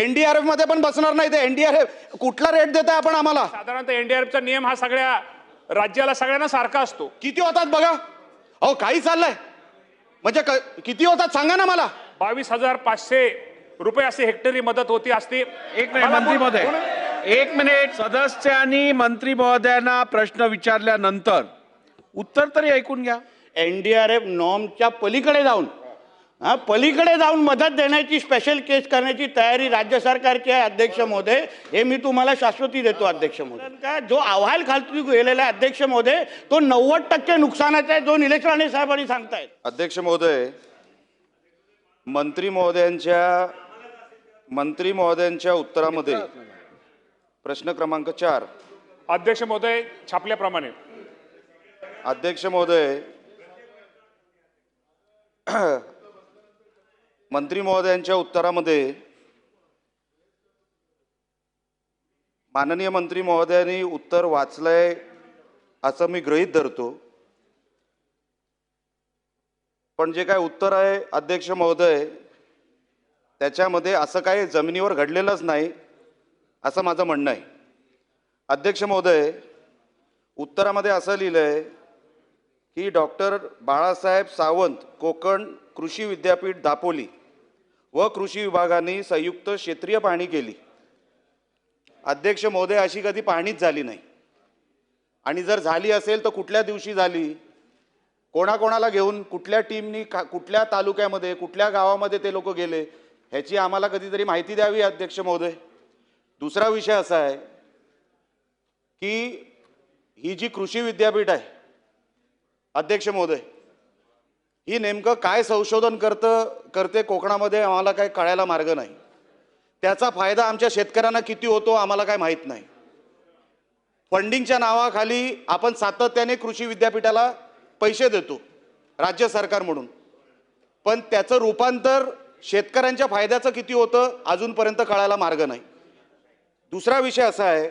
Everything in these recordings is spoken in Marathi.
एनडीआरएफ मध्ये पण बसणार नाही ते. एनडीआरएफ कुठला रेट देताय आपण आम्हाला? साधारणतः एनडीआरएफचा नियम हा सगळ्या राज्याला सगळ्यांना सारखा असतो. किती होतात बघा. अहो काही चाललंय म्हणजे किती होतात सांगा ना मला. 22,500 रुपये अशी हेक्टरी मदत होती असती. एक मिनिट मंत्री महोदय, एक मिनिट. सदस्यांनी मंत्री महोदयांना प्रश्न विचारल्यानंतर उत्तर तरी ऐकून घ्या. एनडीआरएफ नॉर्मच्या पलीकडे जाऊन मदत देण्याची स्पेशल केस करण्याची तयारी राज्य सरकारची आहे अध्यक्ष महोदय. हे मी तुम्हाला शाश्वती देतो अध्यक्ष महोदय. का जो अहवाल खाली गेलेला आहे अध्यक्ष महोदय तो 90% नुकसानाचा आहे जो निलेश राणे साहेबांनी सांगतायत. अध्यक्ष महोदय, मंत्री महोदयांच्या उत्तरामध्ये प्रश्न क्रमांक 4. अध्यक्ष महोदय छापल्याप्रमाणे. अध्यक्ष महोदय, मंत्री महोदयांच्या उत्तरामध्ये माननीय मंत्री महोदयांनी उत्तर वाचलंय असं मी गृहीत धरतो. पण जे काय उत्तर आहे अध्यक्ष महोदय त्याच्यामध्ये असं काही जमिनीवर घडलेलंच नाही असं माझं म्हणणं आहे. अध्यक्ष महोदय, उत्तरामध्ये असं लिहिलंय की डॉक्टर बाळासाहेब सावंत कोकण कृषी विद्यापीठ दापोली व कृषी विभागाने संयुक्त क्षेत्रीय पाहणी केली. अध्यक्ष महोदय, अशी कधी पाहणीच झाली नाही. आणि जर झाली असेल तर कुठल्या दिवशी झाली, कोणाकोणाला घेऊन, कुठल्या टीमनी, कुठल्या तालुक्यामध्ये, कुठल्या गावामध्ये ते लोक गेले, ह्याची आम्हाला कधीतरी माहिती द्यावी अध्यक्ष महोदय. दुसरा विषय असा आहे की ही जी कृषी विद्यापीठ आहे अध्यक्ष महोदय, ही नेमकं काय संशोधन करते कोकणामध्ये आम्हाला काय कळायला मार्ग नाही. त्याचा फायदा आमच्या शेतकऱ्यांना किती होतो आम्हाला काय माहीत नाही. फंडिंगच्या नावाखाली आपण सातत्याने कृषी विद्यापीठाला पैसे देतो राज्य सरकार म्हणून, पण त्याचं रूपांतर शेतकऱ्यांच्या फायद्याचं किती होतं अजूनपर्यंत कळायला मार्ग नाही. दुसरा विषय असा आहे,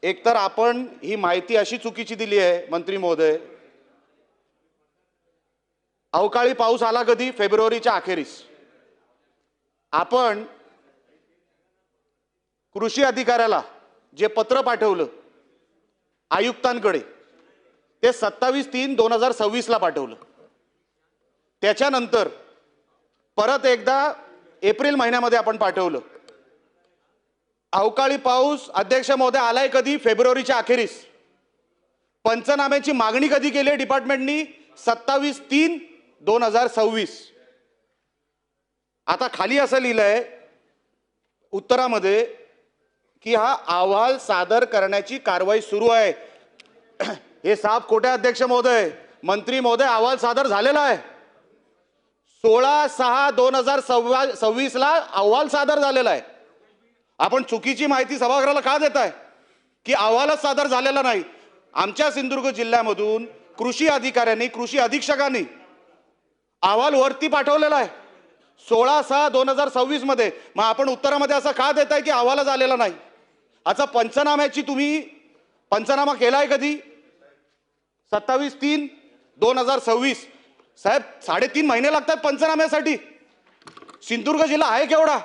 एकतर आपण ही माहिती अशी चुकीची दिली आहे मंत्री महोदय. अवकाळी पाऊस आला कधी? फेब्रुवारीच्या अखेरीस. आपण कृषी अधिकाऱ्याला जे पत्र पाठवलं आयुक्तांकडे ते 27/3/2026 ला पाठवलं. त्याच्यानंतर परत एकदा एप्रिल महिन्यामध्ये आपण पाठवलं. अवकाळी पाऊस अध्यक्ष महोदय आलाय कधी? फेब्रुवारीच्या अखेरीस. पंचनाम्याची मागणी कधी केली डिपार्टमेंटनी? 27/3/2026. आता खाली असं लिहिलंय उत्तरामध्ये की हा अहवाल सादर करण्याची कारवाई सुरू आहे. हे साफ खोटे अध्यक्ष महोदय. मंत्री महोदय, अहवाल सादर झालेला आहे. 16/6/2026 ला अहवाल सादर झालेला आहे. आपण चुकीची माहिती सभागृहाला का देताय की अहवालच सादर झालेला नाही? आमच्या सिंधुदुर्ग जिल्ह्यामधून कृषी अधिकाऱ्यांनी, कृषी अधीक्षकांनी अहवाल वरती पाठवलेला आहे 16/6/2026 मध्ये. मग आपण उत्तरामध्ये असं का देताय की अहवालच आलेला नाही? आता पंचनाम्याची तुम्ही पंचनामा केलाय कधी? 27/3/2026. साहेब 3.5 महिने लागतात पंचनाम्यासाठी. सिंधुदुर्ग जिल्हा आहे केवढा?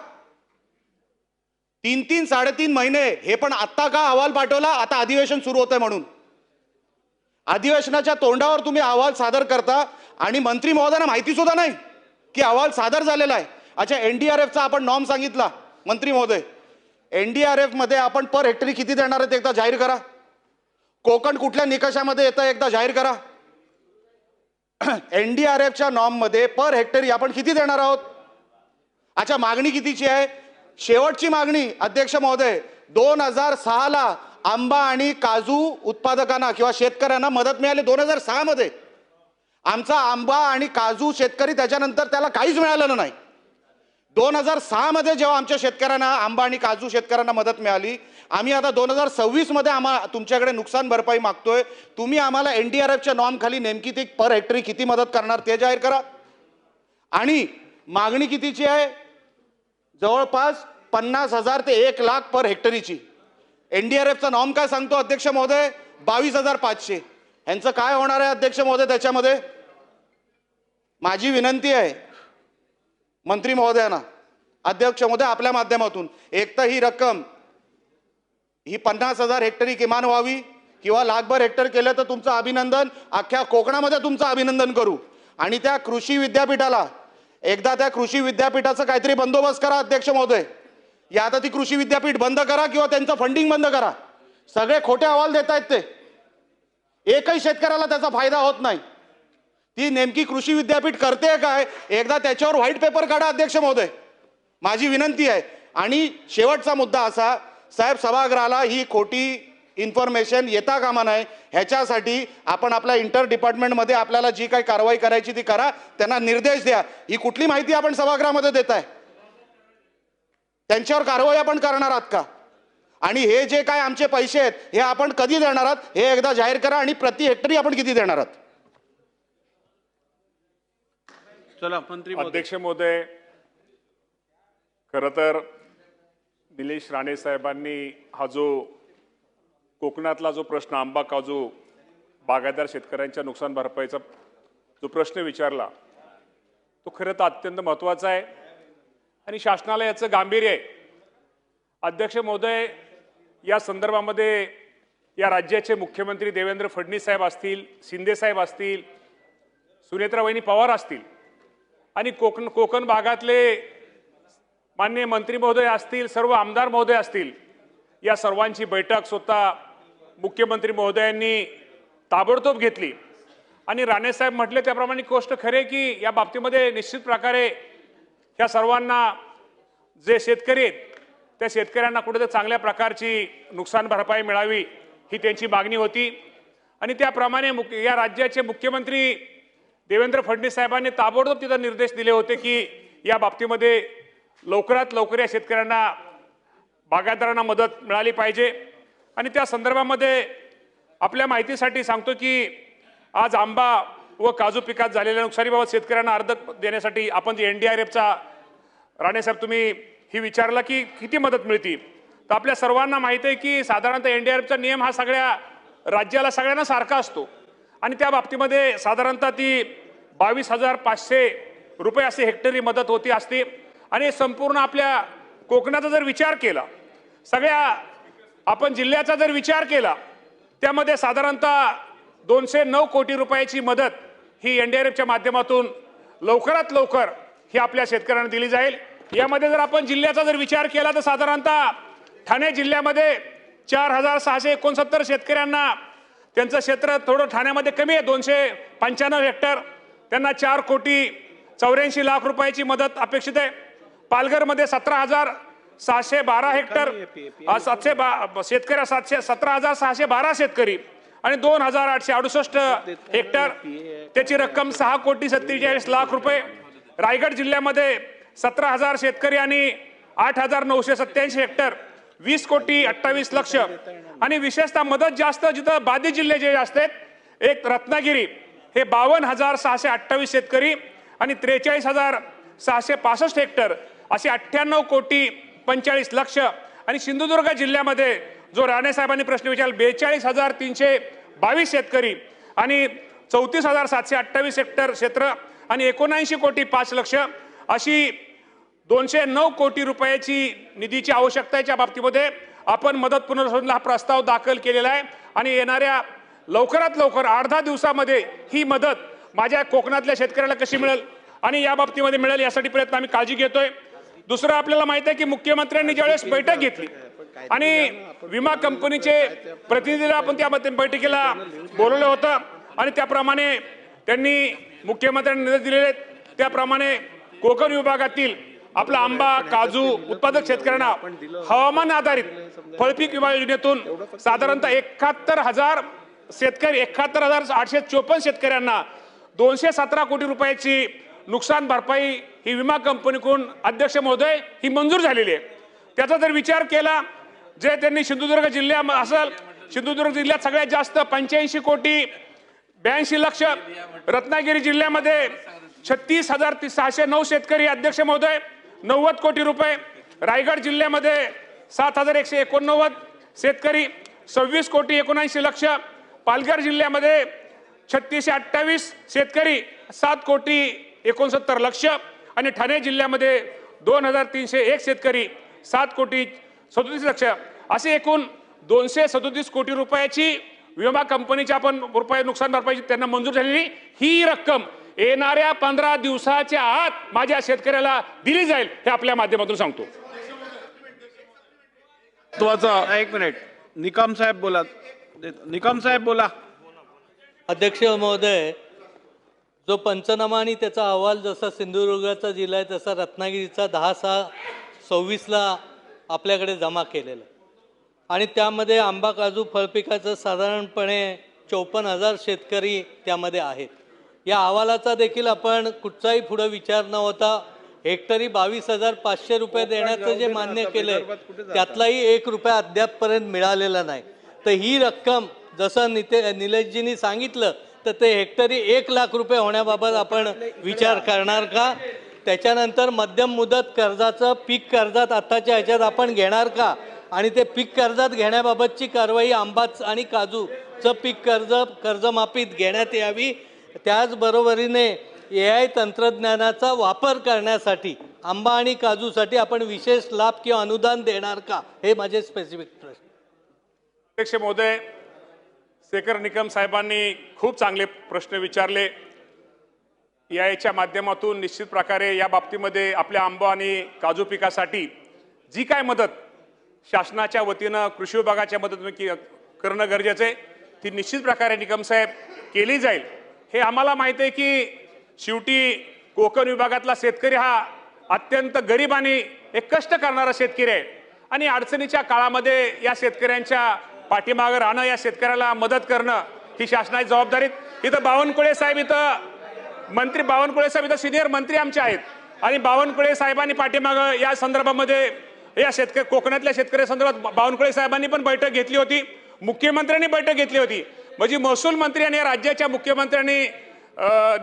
3 साडेतीन महिने. हे पण आत्ता का अहवाल पाठवला? आता अधिवेशन सुरू होतंय म्हणून. अधिवेशनाच्या तोंडावर तुम्ही अहवाल सादर करता आणि मंत्री महोदयांना माहिती सुद्धा नाही की अहवाल सादर झालेला आहे. अच्छा, एनडीआरएफचा आपण नॉर्म सांगितला मंत्री महोदय. एनडीआरएफ मध्ये आपण पर हेक्टरी किती देणार आहेत एकदा जाहीर करा. कोकण कुठल्या निकषामध्ये येतं एकदा जाहीर करा. एनडीआरएफच्या नॉर्म मध्ये पर हेक्टरी आपण किती देणार आहोत? अच्छा, मागणी कितीची आहे? शेवटची मागणी अध्यक्ष महोदय 2006 ला आंबा आणि काजू उत्पादकांना किंवा शेतकऱ्यांना मदत मिळाली 2006 मध्ये. आमचा आंबा आणि काजू शेतकरी त्याच्यानंतर त्याला काहीच मिळालेलं नाही. 2006 मध्ये जेव्हा आमच्या शेतकऱ्यांना आंबा आणि काजू शेतकऱ्यांना मदत मिळाली, आम्ही आता 2026 मध्ये आम्हाला तुमच्याकडे नुकसान भरपाई मागतोय. तुम्ही आम्हाला एनडीआरएफच्या नॉर्म खाली नेमकी ती पर हेक्टरी किती मदत करणार ते जाहीर करा. आणि मागणी कितीची आहे? जवळपास 50,000 ते 1,00,000 पर हेक्टरीची. एनडीआरएफचा नॉर्म काय सांगतो अध्यक्ष महोदय? 22,500. ह्यांचं काय होणार आहे अध्यक्ष महोदय त्याच्यामध्ये? माझी विनंती आहे मंत्री महोदयांना, अध्यक्ष महोदय आपल्या माध्यमातून, एक तर ही रक्कम ही 50,000 हेक्टरी किमान व्हावी किंवा लाखभर हेक्टर केलं तर तुमचं अभिनंदन, अख्ख्या कोकणामध्ये तुमचं अभिनंदन करू. आणि त्या कृषी विद्यापीठाला एकदा त्या कृषी विद्यापीठाचं काहीतरी बंदोबस्त करा अध्यक्ष महोदय. या आता ती कृषी विद्यापीठ बंद करा किंवा त्यांचं फंडिंग बंद करा. सगळे खोटे अहवाल देत आहेत ते, एकही शेतकऱ्याला त्याचा फायदा होत नाही. ती नेमकी कृषी विद्यापीठ करते काय, एकदा त्याच्यावर व्हाईट पेपर काढा अध्यक्ष महोदय, माझी विनंती आहे. आणि शेवटचा मुद्दा असा, साहेब सभागृहाला ही खोटी इन्फॉर्मेशन येता कामा नये, ह्याच्यासाठी आपण आपल्या इंटर डिपार्टमेंटमध्ये आपल्याला जी काही कारवाई करायची ती करा, त्यांना निर्देश द्या. ही कुठली माहिती आपण सभागृहामध्ये देताय, त्यांच्यावर कारवाई आपण करणार आहात का? आणि हे जे काय आमचे पैसे आहेत हे आपण कधी देणार आहात हे एकदा जाहीर करा, आणि प्रति हेक्टरी आपण किती देणार आहात? चला मंत्री महोदय. अध्यक्ष महोदय, खरं तर निलेश राणे साहेबांनी हा जो कोकणातला जो प्रश्न आंबा काजू बागायतदार शेतकऱ्यांच्या नुकसान भरपाईचा जो प्रश्न विचारला तो खरं तर अत्यंत महत्त्वाचा आहे आणि शासनाला याचं गांभीर्य आहे. अध्यक्ष महोदय, या संदर्भामध्ये या राज्याचे मुख्यमंत्री देवेंद्र फडणवीस साहेब असतील, शिंदे साहेब असतील, सुनेत्रावहिनी पवार असतील आणि कोकण भागातले माननीय मंत्री महोदय असतील, सर्व आमदार महोदय असतील, या सर्वांची बैठक स्वतः मुख्यमंत्री महोदयांनी ताबडतोब घेतली. आणि राणेसाहेब म्हटले त्याप्रमाणे गोष्ट खरे की या बाबतीमध्ये निश्चित प्रकारे ह्या सर्वांना जे शेतकरी आहेत त्या शेतकऱ्यांना कुठेतरी चांगल्या प्रकारची नुकसान भरपाई मिळावी ही त्यांची मागणी होती. आणि त्याप्रमाणे या राज्याचे मुख्यमंत्री देवेंद्र फडणवीस साहेबांनी ताबडतोब तिथं निर्देश दिले होते की या बाबतीमध्ये लवकरात लवकर या शेतकऱ्यांना बागायतदारांना मदत मिळाली पाहिजे. आणि त्या संदर्भामध्ये आपल्या माहितीसाठी सांगतो की आज आंबा व काजू पिकात झालेल्या नुकसानीबाबत शेतकऱ्यांना अर्ज देण्यासाठी आपण जे NDRFचा राणेसाहेब तुम्ही ही विचारला की किती मदत मिळते, तर आपल्या सर्वांना माहिती आहे की साधारणतः NDRFचा नियम हा सगळ्या राज्याला सगळ्यांना सारखा असतो आणि त्या बाबतीमध्ये साधारणतः ती 22,500 रुपये असे हेक्टरी मदत होती असते. आणि संपूर्ण आपल्या कोकणाचा जर विचार केला, सगळ्या आपण जिल्ह्याचा जर विचार केला, त्यामध्ये साधारणतः 209 कोटी रुपयाची मदत ही NDRFच्या माध्यमातून लवकरात लवकर ही आपल्या शेतकऱ्यांना दिली जाईल. यामध्ये जर आपण जिल्ह्याचा जर विचार केला तर साधारणतः ठाणे जिल्ह्यामध्ये 4,669 शेतकऱ्यांना त्यांचं क्षेत्र थोडं ठाण्यामध्ये कमी आहे, 295 हेक्टर, त्यांना 4,84,00,000 रुपयाची मदत अपेक्षित आहे. पालघरमध्ये 17,612 हेक्टर शेतकरी 17,612 शेतकरी आणि 2,868 हेक्टर त्याची रक्कम 6,47,00,000 रुपये. रायगड जिल्ह्यामध्ये 17,000 शेतकरी आणि 8,987 हेक्टर 20,28,00,000. आणि विशेषतः मदत जास्त जिथं बाधित जिल्हे जे असतात, एक रत्नागिरी हे 52,628 शेतकरी आणि 43,665 हेक्टर असे 98,45,00,000. आणि सिंधुदुर्ग जिल्ह्यामध्ये जो राणेसाहेबांनी प्रश्न विचारला 42,322 शेतकरी आणि 34,728 हेक्टर क्षेत्र आणि 79,05,00,000 अशी 209 कोटी रुपयाची निधीची आवश्यकता आहे. बाबतीमध्ये आपण मदत पुनर्वसनाला हा प्रस्ताव दाखल केलेला आहे आणि येणाऱ्या लवकरात लवकर 8-10 दिवसामध्ये ही मदत माझ्या कोकणातल्या शेतकऱ्याला कशी मिळेल आणि या बाबतीमध्ये मिळेल यासाठी प्रयत्न आम्ही काळजी घेतोय. दुसरं आपल्याला माहिती आहे की मुख्यमंत्र्यांनी ज्यावेळेस बैठक घेतली आणि विमा कंपनीचे प्रतिनिधीला आपण त्या बैठकीला बोलवलं होतं आणि त्याप्रमाणे त्यांनी मुख्यमंत्र्यांनी निर्देश दिलेले आहेत. त्याप्रमाणे कोकण विभागातील आपला आंबा काजू उत्पादक शेतकऱ्यांना हवामान आधारित फळपीक विमा योजनेतून साधारणतः 71,000 शेतकरी 71,854 शेतकऱ्यांना 217 कोटी रुपयाची नुकसान भरपाई ही विमा कंपनीकडून अध्यक्ष महोदय ही मंजूर झालेली आहे. त्याचा जर विचार केला जे त्यांनी सिंधुदुर्ग जिल्ह्यात असेल, सिंधुदुर्ग जिल्ह्यात सगळ्यात जास्त 85,82,00,000, रत्नागिरी जिल्ह्यामध्ये 36,609 शेतकरी अध्यक्ष महोदय 90 कोटी रुपये, रायगड जिल्ह्यामध्ये 7,189 शेतकरी 26,79,00,000, पालघर जिल्ह्यामध्ये 3628 शेतकरी 7,69,00,000 आणि ठाणे जिल्ह्यामध्ये 2301 शेतकरी 7,37,00,000 असे एकूण 237 कोटी रुपयाची विमा कंपनीच्या आपण रुपये नुकसान भरपाईची त्यांना मंजूर झालेली ही रक्कम येणाऱ्या 15 दिवसाच्या आत माझ्या शेतकऱ्याला दिली जाईल हे आपल्या माध्यमातून सांगतो. एक मिनिट, निकम साहेब बोला. निकम साहेब बोला. अध्यक्ष महोदय, जो पंचनामा आणि त्याचा अहवाल जसा सिंधुदुर्गाचा जिल्हा आहे तसा रत्नागिरीचा 10/6/24ला आपल्याकडे जमा केलेला आहे आणि त्यामध्ये आंबा काजू फळपिकाचं साधारणपणे 54,000 शेतकरी त्यामध्ये आहेत. या अहवालाचा देखील आपण कुठचाही पुढे विचार न होता हेक्टरी 22,500 रुपये देण्याचं जे मान्य केलंय त्यातलाही 1 रुपया अद्यापपर्यंत मिळालेला नाही. तर ही रक्कम जसं निलेशजींनी सांगितलं तर ते हेक्टरी 1,00,000 रुपये होण्याबाबत आपण विचार करणार का? त्याच्यानंतर मध्यम मुदत कर्जाचं पीक कर्जात आत्ताच्या ह्याच्यात आपण घेणार का? आणि ते पीक कर्जात घेण्याबाबतची कारवाई आंबा आणि काजूचं पीक कर्जमाफीत घेण्यात यावी. त्याचबरोबरीने AI तंत्रज्ञानाचा वापर करण्यासाठी आंबा आणि काजूसाठी आपण विशेष लाभ किंवा अनुदान देणार का? हे माझे स्पेसिफिक प्रश्न. अध्यक्ष महोदय, शेखर निकम साहेबांनी खूप चांगले प्रश्न विचारले. याच्या माध्यमातून निश्चित प्रकारे या बाबतीमध्ये आपल्या आंबा आणि काजू पिकासाठी जी काय मदत शासनाच्या वतीनं कृषी विभागाच्या मदतीने करणं गरजेचं आहे ती निश्चित प्रकारे निकम साहेब केली जाईल. हे आम्हाला माहिती आहे की शेवटी कोकण विभागातला शेतकरी हा अत्यंत गरीब आणि एक कष्ट करणारा शेतकरी आहे आणि अडचणीच्या काळामध्ये या शेतकऱ्यांच्या पाठीमागं राहणं, या शेतकऱ्याला मदत करणं ही शासनाची जबाबदारी. इथं बावनकुळे साहेब, इथं मंत्री बावनकुळे साहेब इथं सिनियर मंत्री आमचे आहेत आणि बावनकुळे साहेबांनी पाठीमागं या संदर्भामध्ये या कोकणातल्या शेतकऱ्या संदर्भात बावनकुळे साहेबांनी पण बैठक घेतली होती, मुख्यमंत्र्यांनी बैठक घेतली होती. म्हणजे महसूल मंत्री आणि राज्याच्या मुख्यमंत्र्यांनी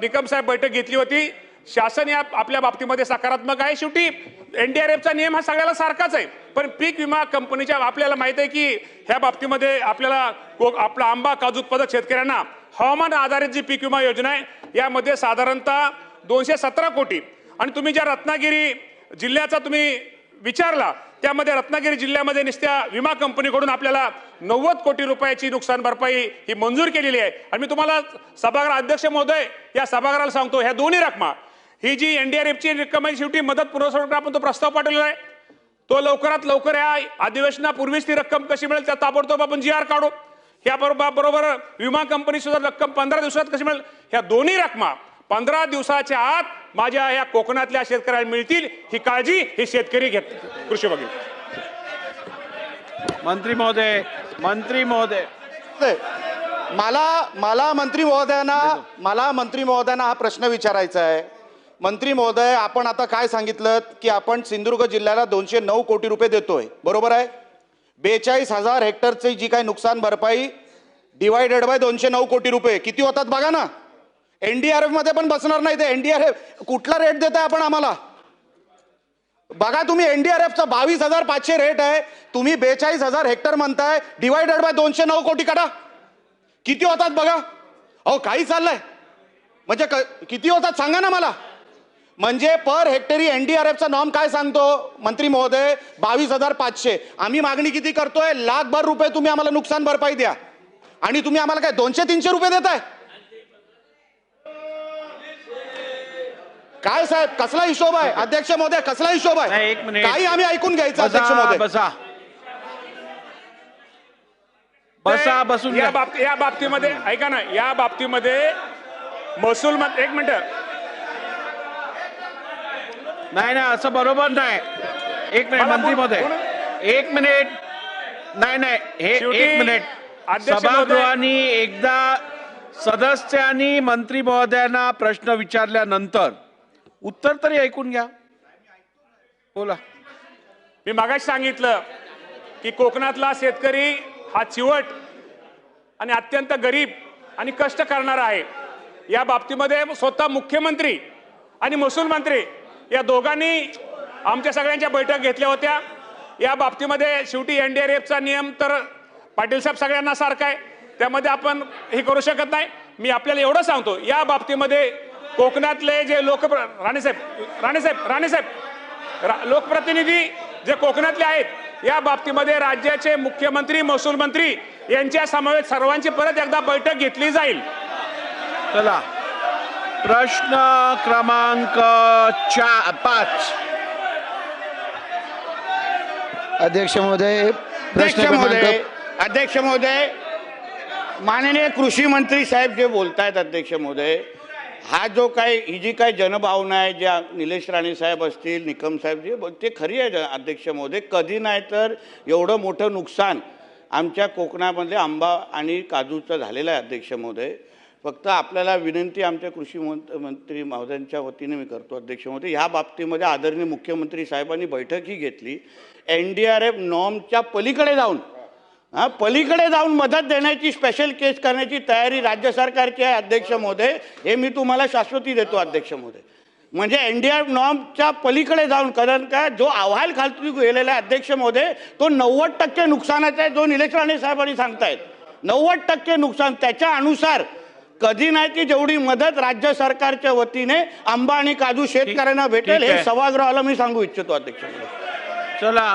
निकम साहेब बैठक घेतली होती. शासन या आपल्या बाबतीमध्ये सकारात्मक आहे. शेवटी NDRFचा नियम हा सगळ्याला सारखाच आहे, पण पीक विमा कंपनीच्या आपल्याला माहित आहे की ह्या बाबतीमध्ये आपल्याला आपला आंबा काजू उत्पादक शेतकऱ्यांना हवामान आधारित जी पीक विमा योजना आहे यामध्ये साधारणतः 217 कोटी आणि तुम्ही ज्या रत्नागिरी जिल्ह्याचा तुम्ही विचारला त्यामध्ये रत्नागिरी जिल्ह्यामध्ये नुसत्या विमा कंपनीकडून आपल्याला 90 कोटी रुपयाची नुकसान भरपाई ही मंजूर केलेली आहे. आणि मी तुम्हाला सभागृह अध्यक्ष महोदय या सभागृहाला सांगतो ह्या दोन्ही रकमा ही जी NDRFची रक्कम आहे शेवटी मदत पुरवठा आपण तो प्रस्ताव पाठवलेला आहे. तो लवकरात लवकर या अधिवेशनापूर्वीच ती रक्कम कशी मिळेल त्या ताबडतोब आपण GR काढू. ह्या बरोबर विमा कंपनी सुद्धा रक्कम 15 दिवसात कशी मिळेल. ह्या दोन्ही रकमा 15 दिवसाच्या आत माझ्या या कोकणातल्या शेतकऱ्यांना मिळतील ही काळजी हे शेतकरी घेत कृषी बघेल. मंत्री महोदय मला मंत्री महोदयांना हा प्रश्न विचारायचा आहे. मंत्री महोदय, आपण आता काय सांगितलं की आपण सिंधुदुर्ग जिल्ह्याला 209 कोटी रुपये देतोय, बरोबर आहे. 42,000 हेक्टरची जी काही नुकसान भरपाई डिवायडेड बाय 209 कोटी रुपये किती होतात बघा ना. NDRF मध्ये पण बसणार नाही ते. NDRF कुठला रेट देताय आपण आम्हाला बघा. तुम्ही NDRFचा 22,500 रेट आहे, तुम्ही 42,000 हेक्टर म्हणताय, डिवायडेड बाय 209 कोटी काढा किती होतात बघा. अहो काही चाललंय म्हणजे किती होतात सांगा ना मला. म्हणजे पर हेक्टरी NDRFचा नॉर्म काय सांगतो मंत्री महोदय? 22,500. आम्ही मागणी किती करतोय? लाखभर रुपये तुम्ही आम्हाला नुकसान भरपाई द्या आणि तुम्ही आम्हाला काय 200-300 रुपये देताय? काय साहेब कसला हिशोब आहे अध्यक्ष महोदय? कसला हिशोब आहे? एक मिनिट, काही आम्ही ऐकून घ्यायचं अध्यक्ष महोदय. बसून या बाबतीमध्ये ऐका ना, या बाबतीमध्ये महसूल एक मिनिट नाही असं बरोबर नाही. एक मिनिट मंत्री महोदय, एक मिनिट. नाही हे एक मिनिट. सभागृहाने एकदा सदस्यांनी मंत्री महोदयांना प्रश्न विचारल्यानंतर उत्तर तरी ऐकून घ्या. बोला. मी मागाशी सांगितलं की कोकणातला शेतकरी हा चिवट आणि अत्यंत गरीब आणि कष्ट करणारा आहे. या बाबतीमध्ये स्वतः मुख्यमंत्री आणि महसूल मंत्री या दोघांनी आमच्या सगळ्यांच्या बैठक घेतल्या होत्या. या बाबतीमध्ये शेवटी NDRFचा नियम तर पाटील साहेब सगळ्यांना सारखा आहे, त्यामध्ये आपण हे करू शकत नाही. मी आपल्याला एवढं सांगतो या बाबतीमध्ये कोकणातले जे लोक राणेसाहेब लोकप्रतिनिधी जे कोकणातले आहेत या बाबतीमध्ये राज्याचे मुख्यमंत्री महसूल मंत्री यांच्या समवेत सर्वांची परत एकदा बैठक घेतली जाईल. चला प्रश्न क्रमांक 5. अध्यक्ष महोदय, प्रश्न क्रमांक अध्यक्ष महोदय, माननीय कृषी मंत्री साहेब जे बोलतायत अध्यक्ष महोदय, हा जो काय ही जी काय जनभावना आहे, ज्या निलेश राणे साहेब असतील, निकम साहेब जे ते खरी आहे अध्यक्ष महोदय. कधी नाही तर एवढं मोठं नुकसान आमच्या कोकणामध्ये आंबा आणि काजूचं झालेलं आहे अध्यक्ष महोदय. फक्त आपल्याला विनंती आमच्या कृषी मंत्री महोदयांच्या वतीने मी करतो अध्यक्ष महोदय, ह्या बाबतीमध्ये आदरणीय मुख्यमंत्री साहेबांनी बैठकही घेतली. NDRF नॉर्मच्या पलीकडे जाऊन मदत देण्याची स्पेशल केस करण्याची तयारी राज्य सरकारची आहे अध्यक्ष महोदय. हे मी तुम्हाला शाश्वती देतो अध्यक्ष महोदय. म्हणजे NDRF नॉर्मच्या पलीकडे जाऊन, कारण का जो अहवाल खाली गेलेला आहे अध्यक्ष महोदय तो 90% नुकसानाचा आहे, जो निलेश राणे साहेबांनी सांगतायत 90% नुकसान. त्याच्या अनुसार कधी नाही की जेवढी मदत राज्य सरकारच्या वतीने आंबा आणि काजू शेतकऱ्यांना भेटेल ठीक आहे. हे सभागृहाला मी सांगू इच्छितो अध्यक्ष महोदय. चला